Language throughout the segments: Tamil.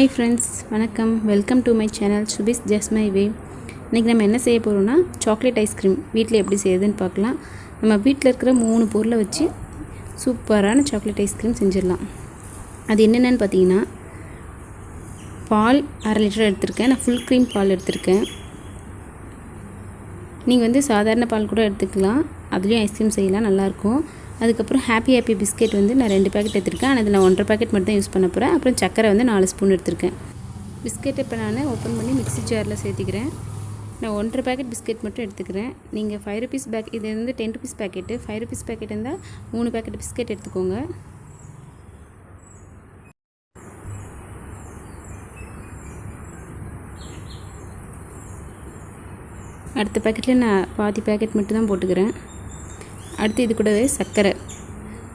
ஹாய் ஃப்ரெண்ட்ஸ், வணக்கம். Welcome to my channel Subis just my way. இன்றைக்கி நம்ம என்ன செய்ய போகிறோம்னா சாக்லேட் ஐஸ்கிரீம் வீட்டில் எப்படி செய்யுதுன்னு பார்க்கலாம். நம்ம வீட்டில் இருக்கிற 3 பொருளை வச்சு சூப்பரான சாக்லேட் ஐஸ்கிரீம் செஞ்சிடலாம். அது என்னென்னு பார்த்தீங்கன்னா, பால் 1/2 லிட்டர் எடுத்திருக்கேன். நான் ஃபுல் க்ரீம் பால் எடுத்திருக்கேன். நீங்கள் சாதாரண பால் கூட எடுத்துக்கலாம், அதுலேயும் ஐஸ்கிரீம் செய்யலாம், நல்லாயிருக்கும். அதுக்கப்புறம் ஹாப்பி பிஸ்கெட் நான் 2 பேக்கெட் எடுத்திருக்கேன். ஆனால் அதில் 1.5 பேக்கெட் மட்டும் தான் யூஸ் பண்ண போகிறேன். அப்புறம் சக்கரை 4 ஸ்பூன் எடுத்திருக்கேன். பிஸ்கெட்டை இப்போ நான் ஓப்பன் பண்ணி மிக்ஸி ஜாரில் சேர்த்திக்கிறேன். நான் 1.5 பேக்கெட் பிஸ்கெட் மட்டும் எடுத்துக்கிறேன். நீங்கள் 5 ருபீஸ் இது 10 ருபீஸ் பேக்கெட்டு. 5 ருபீஸ் பேக்கெட் இருந்தால் 3 பேக்கெட் பிஸ்கெட் எடுத்துக்கோங்க. அடுத்த பேக்கெட்டில் நான் பாதி பேக்கெட் மட்டும் தான் போட்டுக்கிறேன். அடுத்து இது கூடவே சர்க்கரை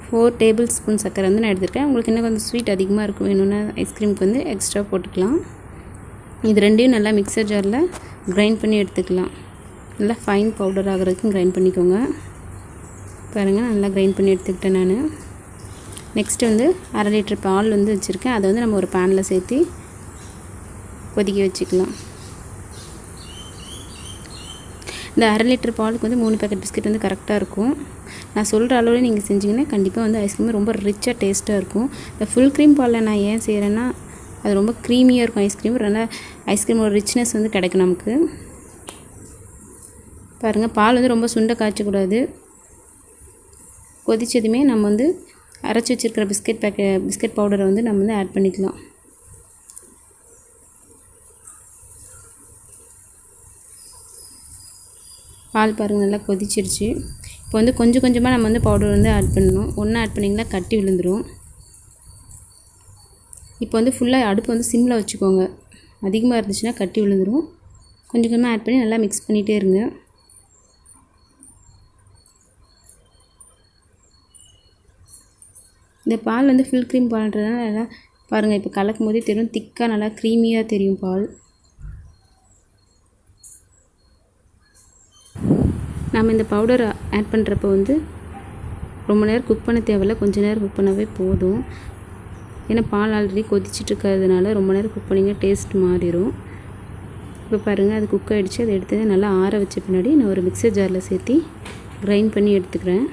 4 டேபிள் ஸ்பூன் சர்க்கரை நான் எடுத்துருக்கேன். உங்களுக்கு இன்னும் கொஞ்சம் ஸ்வீட் அதிகமாக இருக்கும் வேணும்னா ஐஸ்கிரீமுக்கு எக்ஸ்ட்ரா போட்டுக்கலாம். இது ரெண்டையும் நல்லா மிக்சர் ஜாரில் கிரைண்ட் பண்ணி எடுத்துக்கலாம். நல்லா ஃபைன் பவுடர் ஆகிறதுக்கும் கிரைண்ட் பண்ணிக்கோங்க. பாருங்கள், நல்லா கிரைண்ட் பண்ணி எடுத்துக்கிட்டேன் நான். நெக்ஸ்ட்டு 1/2 லிட்டர் பால் வச்சுருக்கேன். அதை நம்ம ஒரு பேனில் சேர்த்து கொதிக்க வச்சுக்கலாம். இந்த 1/2 லிட்டர் பாலுக்கு 3 பேக்கெட் பிஸ்கெட் கரெக்டாக இருக்கும். நான் சொல்கிற அளவில் நீங்கள் செஞ்சிங்கன்னா கண்டிப்பாக ஐஸ்கிரீம் ரொம்ப ரிச்சாக டேஸ்ட்டாக இருக்கும். இந்த ஃபுல் க்ரீம் பாலில் நான் ஏன் செய்கிறேன்னா, அது ரொம்ப க்ரீமியாக இருக்கும் ஐஸ்கிரீம். நல்லா ஐஸ்கிரீமோட ரிச்னஸ் கிடைக்கும் நமக்கு. பாருங்கள், பால் ரொம்ப சுண்டை காய்ச்சக்கூடாது. கொதிச்சதுமே நம்ம அரைச்சி வச்சுருக்கிற பிஸ்கெட் பவுடரை நம்ம ஆட் பண்ணிக்கலாம். பால் பாருங்கள், நல்லா கொதிச்சிருச்சு. இப்போ கொஞ்சம் கொஞ்சமாக நம்ம பவுடர் ஆட் பண்ணணும். ஒன்றா ஆட் பண்ணிங்கன்னா கட்டி விழுந்துடும். இப்போ ஃபுல்லாக அடுப்பு சிம்மில் வச்சுக்கோங்க. அதிகமாக இருந்துச்சுன்னா கட்டி விழுந்துடும். கொஞ்சம் கொஞ்சமாக ஆட் பண்ணி நல்லா மிக்ஸ் பண்ணிகிட்டே இருங்க. இந்த பால் ஃபுல் க்ரீம் பால்ன்றதுனால நல்லா பாருங்கள், இப்போ கலக்கும் போதே தெரியும், திக்காக நல்லா க்ரீமியாக தெரியும் பால். நம்ம இந்த பவுடரை ஆட் பண்ணுறப்போ ரொம்ப நேரம் குக் பண்ண தேவையில்லை, கொஞ்சம் நேரம் குக் பண்ணவே போதும். ஏன்னா பால் ஆல்ரெடி கொதிச்சிட்ருக்கிறதுனால ரொம்ப நேரம் குக் பண்ணிங்கன்னா டேஸ்ட் மாறிடும். இப்போ பாருங்கள், அது குக் ஆகிடுச்சு. அதை எடுத்து நல்லா ஆற வச்ச பின்னாடி நான் ஒரு மிக்சர் ஜாரில் சேர்த்து கிரைண்ட் பண்ணி எடுத்துக்கிறேன்.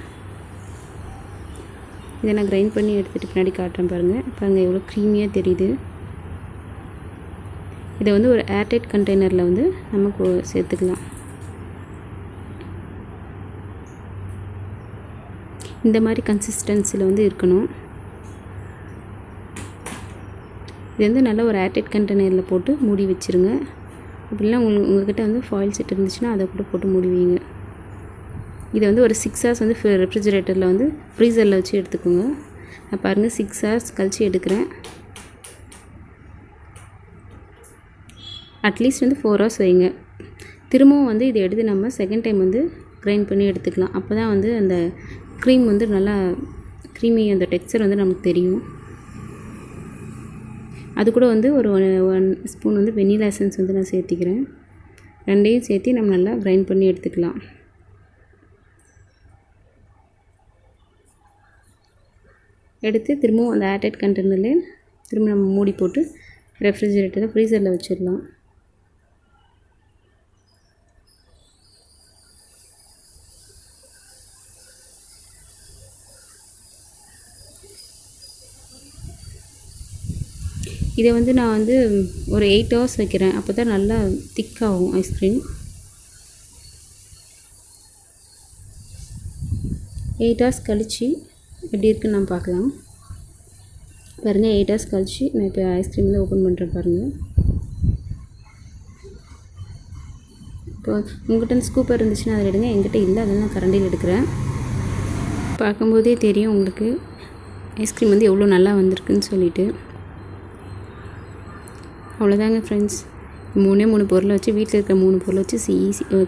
இதை நான் கிரைண்ட் பண்ணி எடுத்துகிட்டு பின்னாடி காட்டுறேன். பாருங்கள் எவ்வளோ க்ரீமியாக தெரியுது. இதை ஒரு ஏர்டைட் கண்டெய்னரில் நம்ம சேர்த்துக்கலாம். இந்த மாதிரி கன்சிஸ்டன்சியில் இருக்கணும். இது நல்ல ஒரு ஏர்டைட் கண்டெய்னரில் போட்டு மூடி வச்சுருங்க. அப்படின்னா உங்கள்கிட்ட ஃபாயில் செட் இருந்துச்சுன்னா அதை கூட போட்டு மூடி வைங்க. இதை ஒரு 6 ஹவர்ஸ் ரெஃப்ரிஜரேட்டரில் ஃப்ரீசரில் வச்சு எடுத்துக்கோங்க. நான் பாருங்கள் 6 ஹவர்ஸ் கழித்து எடுக்கிறேன். அட்லீஸ்ட் 4 ஹவர்ஸ் வைங்க. திரும்பவும் இதை எடுத்து நம்ம செகண்ட் டைம் கிரைண்ட் பண்ணி எடுத்துக்கலாம். அப்போ தான் அந்த க்ரீம் நல்லா க்ரீமி அந்த டெக்ஸ்சர் நமக்கு தெரியும். அது கூட ஒரு 1 ஸ்பூன் வெனிலா எசன்ஸ் நான் சேர்த்திக்கிறேன். ரெண்டையும் சேர்த்து நம்ம நல்லா கிரைண்ட் பண்ணி எடுத்துக்கலாம். எடுத்து திரும்பவும் அந்த ஏர்டைட் கண்டெய்னரில் திரும்ப நம்ம மூடி போட்டு ரெஃப்ரிஜரேட்டரில் ஃப்ரீசரில் வச்சிடலாம். இதை நான் ஒரு 8 ஹவர்ஸ் வைக்கிறேன். அப்போ தான் நல்லா திக்காகும் ஐஸ்கிரீம். 8 ஹவர்ஸ் கழித்து எப்படி இருக்குன்னு நான் பார்க்கலாம். பாருங்கள், 8 ஹவர்ஸ் கழித்து நான் இப்போ ஐஸ்கிரீம் ஓப்பன் பண்ணுறேன். பாருங்கள், இப்போ உங்கள்கிட்ட ஸ்கூப்பர் இருந்துச்சுன்னா அதில் எடுங்க. என்கிட்ட இல்லை, அதில் நான் கரண்டியில் எடுக்கிறேன். பார்க்கும்போதே தெரியும் உங்களுக்கு ஐஸ்கிரீம் எவ்வளோ நல்லா வந்திருக்குன்னு சொல்லிட்டு. அவ்வளோதாங்க ஃப்ரெண்ட்ஸ். 3 பொருளை வச்சு வீட்டில் இருக்கிற 3 பொருளை வச்சு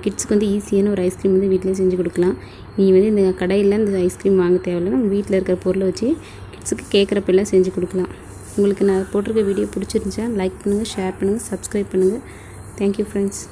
கிட்ஸுக்கு ஈஸியான ஒரு ஐஸ்கிரீம் வீட்டிலே செஞ்சு கொடுக்கலாம். நீங்கள் இந்த கடையில் இந்த ஐஸ்கிரீம் வாங்க தேவையில்லை, நம்ம வீட்டில் இருக்கிற பொருளை வச்சு கிட்ஸுக்கு கேட்குறப்பெல்லாம் செஞ்சு கொடுக்கலாம். உங்களுக்கு நான் போட்டிருக்க வீடியோ பிடிச்சிருந்துச்சா லைக் பண்ணுங்கள், ஷேர் பண்ணுங்கள், சப்ஸ்கிரைப் பண்ணுங்கள். Thank you friends.